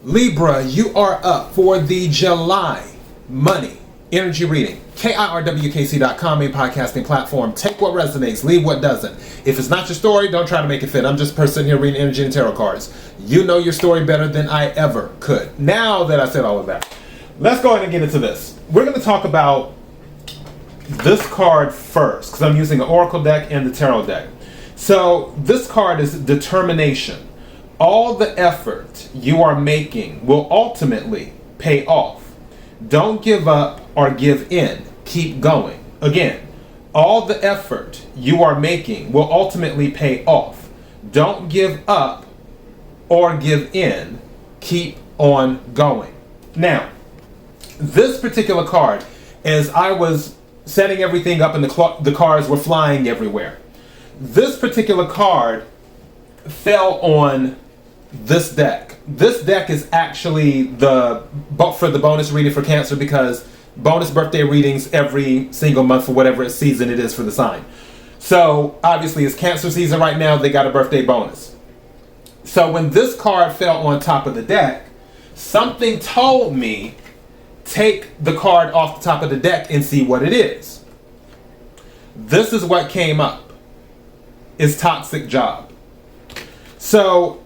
Libra, you are up for the July money energy reading. KIRWKC.com, a podcasting platform. Take what resonates, leave what doesn't. If it's not your story, don't try to make it fit. I'm just a person here reading energy and tarot cards. You know your story better than I ever could. Now that I said all of that, let's go ahead and get into this. We're going to talk about this card first because I'm using an oracle deck and the tarot deck. So this card is determination. All the effort you are making will ultimately pay off. Don't give up or give in. Keep going. Again, all the effort you are making will ultimately pay off. Don't give up or give in. Keep on going. Now, this particular card, as I was setting everything up and the cards were flying everywhere, this particular card fell on this deck. This deck is actually for the bonus reading for Cancer, because bonus birthday readings every single month for whatever season it is for the sign. So obviously it's Cancer season right now. They got a birthday bonus. So when this card fell on top of the deck, something told me take the card off the top of the deck and see what it is. This is what came up. It's toxic job. So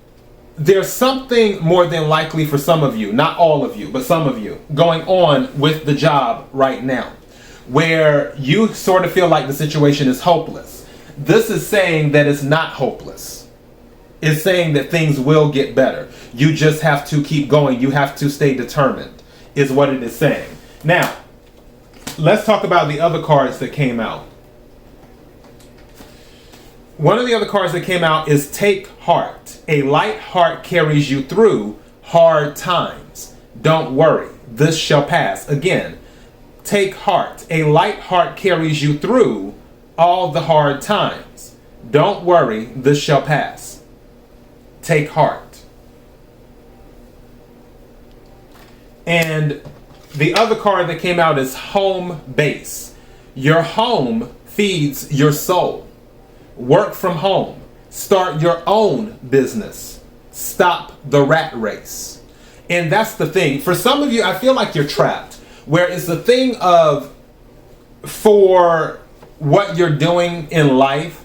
there's something more than likely for some of you, not all of you, but some of you, going on with the job right now, where you sort of feel like the situation is hopeless. This is saying that it's not hopeless. It's saying that things will get better. You just have to keep going. You have to stay determined, is what it is saying. Now, let's talk about the other cards that came out. One of the other cards that came out is Take Heart. A light heart carries you through hard times. Don't worry, this shall pass. Again, take heart. A light heart carries you through all the hard times. Don't worry, this shall pass. Take heart. And the other card that came out is Home Base. Your home feeds your soul. Work from home. Start your own business. Stop the rat race. And that's the thing. For some of you, I feel like you're trapped, where it's the thing of, for what you're doing in life,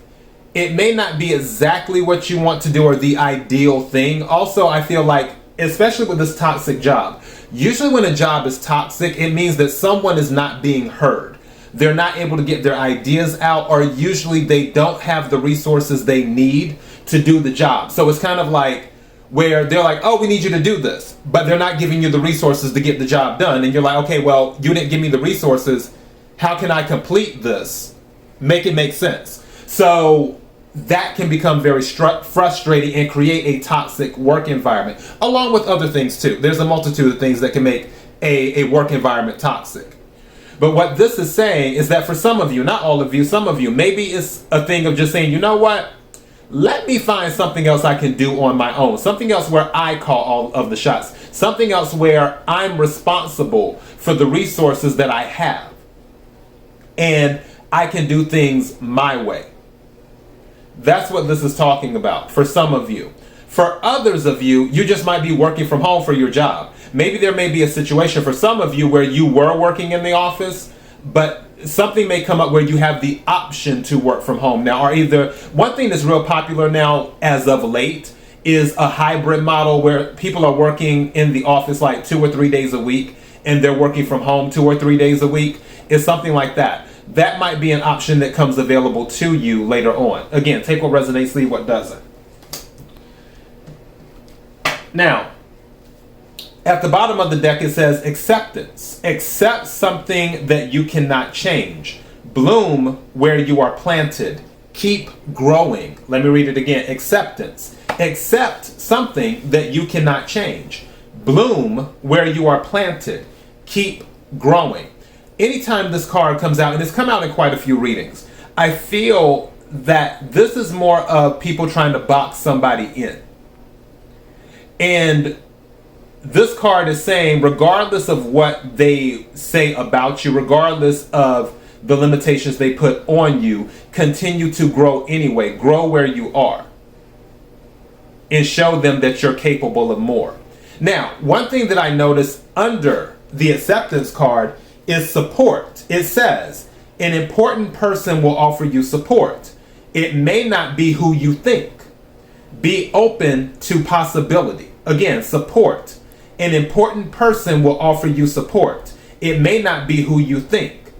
it may not be exactly what you want to do or the ideal thing. Also, I feel like, especially with this toxic job, usually when a job is toxic, it means that someone is not being heard. They're not able to get their ideas out, or usually they don't have the resources they need to do the job. So it's kind of like where they're like, oh, we need you to do this, but they're not giving you the resources to get the job done. And you're like, okay, well, you didn't give me the resources. How can I complete this? Make it make sense. So that can become very frustrating and create a toxic work environment, along with other things too. There's a multitude of things that can make a work environment toxic. But what this is saying is that for some of you, not all of you, some of you, maybe it's a thing of just saying, you know what? Let me find something else I can do on my own. Something else where I call all of the shots. Something else where I'm responsible for the resources that I have. And I can do things my way. That's what this is talking about for some of you. For others of you, you just might be working from home for your job. Maybe there may be a situation for some of you where you were working in the office, but something may come up where you have the option to work from home now. Or either, one thing that's real popular now as of late is a hybrid model where people are working in the office like 2 or 3 days a week and they're working from home 2 or 3 days a week. It's something like that. That might be an option that comes available to you later on. Again, take what resonates, leave what doesn't. Now, at the bottom of the deck, it says acceptance. Accept something that you cannot change. Bloom where you are planted. Keep growing. Let me read it again. Acceptance. Accept something that you cannot change. Bloom where you are planted. Keep growing. Anytime this card comes out, and it's come out in quite a few readings, I feel that this is more of people trying to box somebody in. And this card is saying, regardless of what they say about you, regardless of the limitations they put on you, continue to grow anyway. Grow where you are. And show them that you're capable of more. Now, one thing that I noticed under the acceptance card is support. It says, an important person will offer you support. It may not be who you think. Be open to possibility. Again, support. An important person will offer you support. It may not be who you think.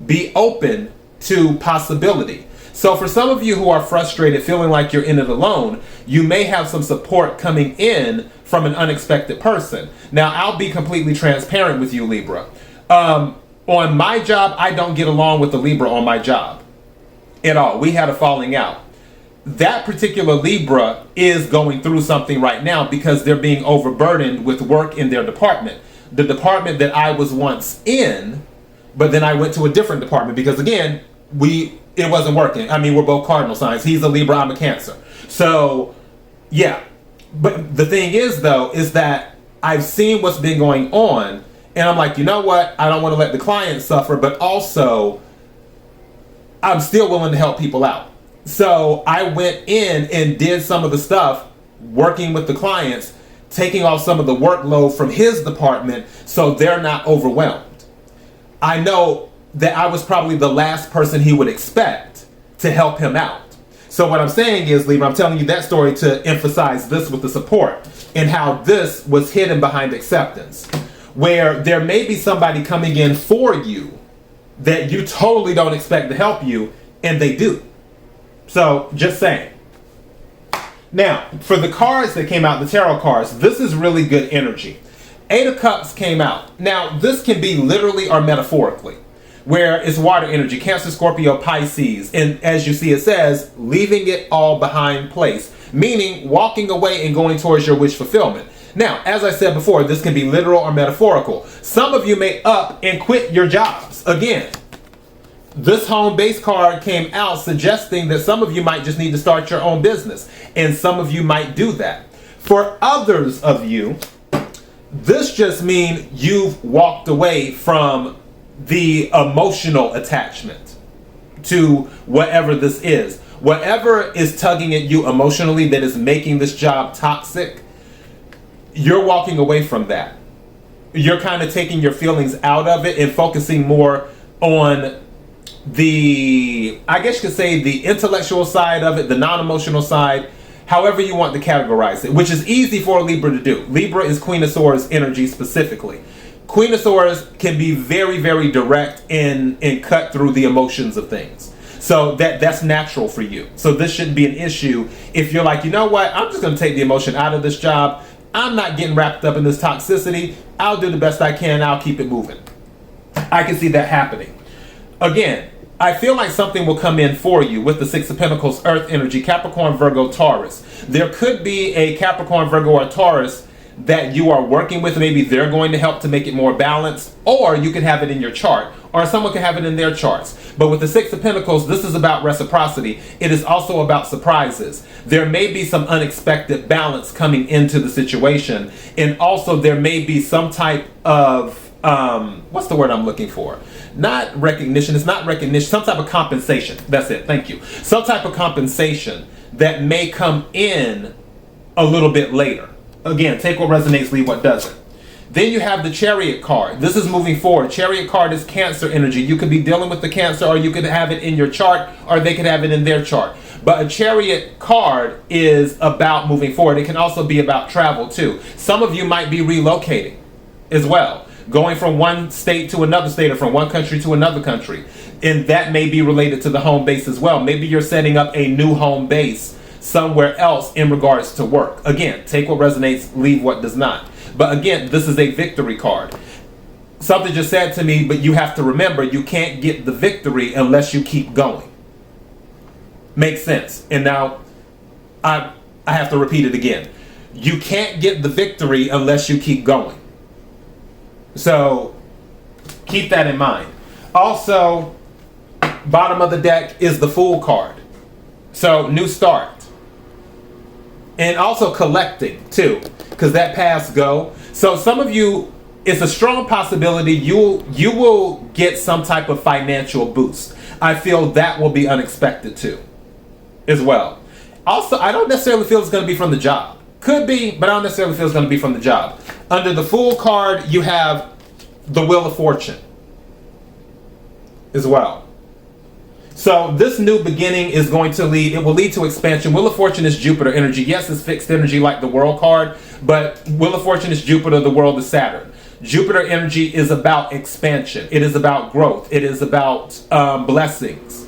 Be open to possibility. So for some of you who are frustrated, feeling like you're in it alone, you may have some support coming in from an unexpected person. Now, I'll be completely transparent with you, Libra. On my job, I don't get along with the Libra on my job at all. We had a falling out. That particular Libra is going through something right now because they're being overburdened with work in their department. The department that I was once in, but then I went to a different department because, again, it wasn't working. I mean, we're both cardinal signs. He's a Libra, I'm a Cancer. So, yeah. But the thing is, though, is that I've seen what's been going on, and I'm like, you know what? I don't want to let the client suffer, but also I'm still willing to help people out. So I went in and did some of the stuff, working with the clients, taking off some of the workload from his department so they're not overwhelmed. I know that I was probably the last person he would expect to help him out. So what I'm saying is, Libra, I'm telling you that story to emphasize this with the support and how this was hidden behind acceptance, where there may be somebody coming in for you that you totally don't expect to help you, and they do. So just saying. Now, for the cards that came out, the tarot cards, this is really good energy. 8 of Cups came out. Now, this can be literally or metaphorically, where it's water energy, Cancer, Scorpio, Pisces. And as you see, it says, leaving it all behind place, meaning walking away and going towards your wish fulfillment. Now, as I said before, this can be literal or metaphorical. Some of you may up and quit your jobs. Again, this home base card came out suggesting that some of you might just need to start your own business, and some of you might do that. For others of you, this just means you've walked away from the emotional attachment to whatever this is. Whatever is tugging at you emotionally that is making this job toxic, you're walking away from that. You're kind of taking your feelings out of it and focusing more on the, I guess you could say, the intellectual side of it, the non-emotional side, however you want to categorize it, which is easy for a Libra to do. Libra is Queen of Swords energy specifically. Queen of Swords can be very, very direct and cut through the emotions of things. So that's natural for you. So this shouldn't be an issue if you're like, you know what, I'm just going to take the emotion out of this job. I'm not getting wrapped up in this toxicity. I'll do the best I can. I'll keep it moving. I can see that happening. Again, I feel like something will come in for you with the 6 of Pentacles, Earth energy, Capricorn, Virgo, Taurus. There could be a Capricorn, Virgo, or Taurus that you are working with. Maybe they're going to help to make it more balanced, or you could have it in your chart, or someone can have it in their charts. But with the 6 of Pentacles, this is about reciprocity. It is also about surprises. There may be some unexpected balance coming into the situation, and also there may be some type of what's the word I'm looking for? Not recognition. It's not recognition. Some type of compensation. That's it. Thank you. Some type of compensation that may come in a little bit later. Again, take what resonates, leave what doesn't. Then you have the Chariot card. This is moving forward. Chariot card is Cancer energy. You could be dealing with the Cancer, or you could have it in your chart, or they could have it in their chart. But a Chariot card is about moving forward. It can also be about travel too. Some of you might be relocating as well, going from one state to another state, or from one country to another country. And that may be related to the home base as well. Maybe you're setting up a new home base somewhere else in regards to work. Again, take what resonates, leave what does not. But again, this is a victory card. Something just said to me, but you have to remember, you can't get the victory unless you keep going. Makes sense. And now I have to repeat it again. You can't get the victory unless you keep going. So keep that in mind. Also, bottom of the deck is the Fool card. So new start. And also collecting too, because that past go. So some of you, it's a strong possibility you will get some type of financial boost. I feel that will be unexpected too, as well. Also, I don't necessarily feel it's going to be from the job. Could be, but I don't necessarily feel it's going to be from the job. Under the Fool card, you have the Wheel of Fortune as well. So this new beginning is going to lead to expansion. Wheel of Fortune is Jupiter energy. Yes, it's fixed energy like the World card, but Wheel of Fortune is Jupiter, the World is Saturn. Jupiter energy is about expansion. It is about growth. It is about blessings.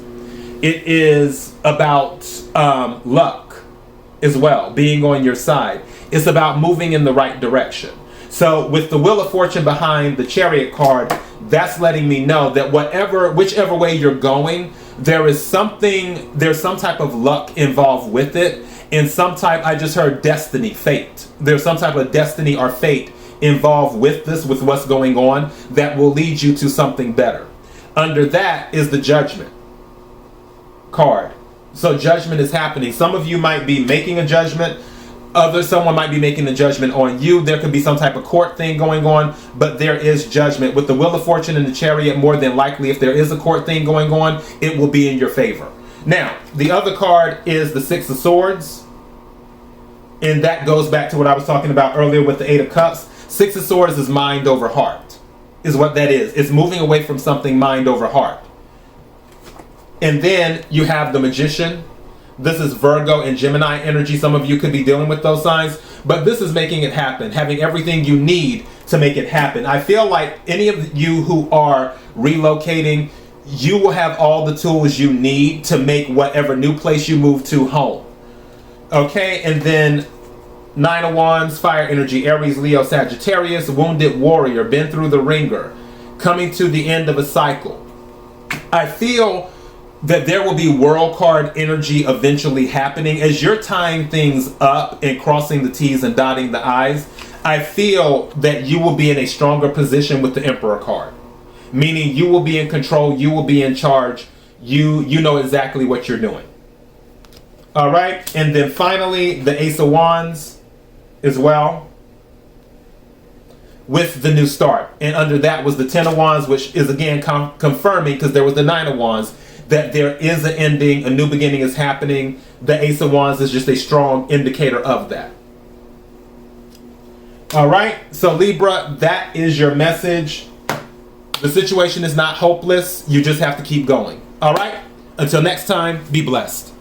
It is about luck as well, being on your side. It's about moving in the right direction. So with the Wheel of Fortune behind the Chariot card, that's letting me know that whichever way you're going, there's some type of luck involved with it, and I just heard destiny, fate. There's some type of destiny or fate involved with this, with what's going on, that will lead you to something better. Under that is the Judgment card. So judgment is happening. Some of you might be making a judgment. Someone might be making a judgment on you. There could be some type of court thing going on, but there is judgment. With the Wheel of Fortune and the Chariot, more than likely, if there is a court thing going on, it will be in your favor. Now, the other card is the Six of Swords, and that goes back to what I was talking about earlier with the Eight of Cups. Six of Swords is mind over heart, is what that is. It's moving away from something, mind over heart. And then you have the Magician. This is Virgo and Gemini energy. Some of you could be dealing with those signs, but this is making it happen, having everything you need to make it happen. I feel like any of you who are relocating, you will have all the tools you need to make whatever new place you move to home. Okay, and then Nine of Wands, fire energy, Aries, Leo, Sagittarius, wounded warrior, been through the ringer, coming to the end of a cycle. I feel that there will be world card energy eventually happening as you're tying things up and crossing the T's and dotting the I's. I feel that you will be in a stronger position with the Emperor card, meaning you will be in control, you will be in charge, you know exactly what you're doing. All right, and then finally the Ace of Wands as well, with the new start. And under that was the Ten of Wands, which is again confirming, because there was the Nine of Wands, that there is an ending, a new beginning is happening. The Ace of Wands is just a strong indicator of that. All right, so Libra, that is your message. The situation is not hopeless. You just have to keep going. All right, until next time, be blessed.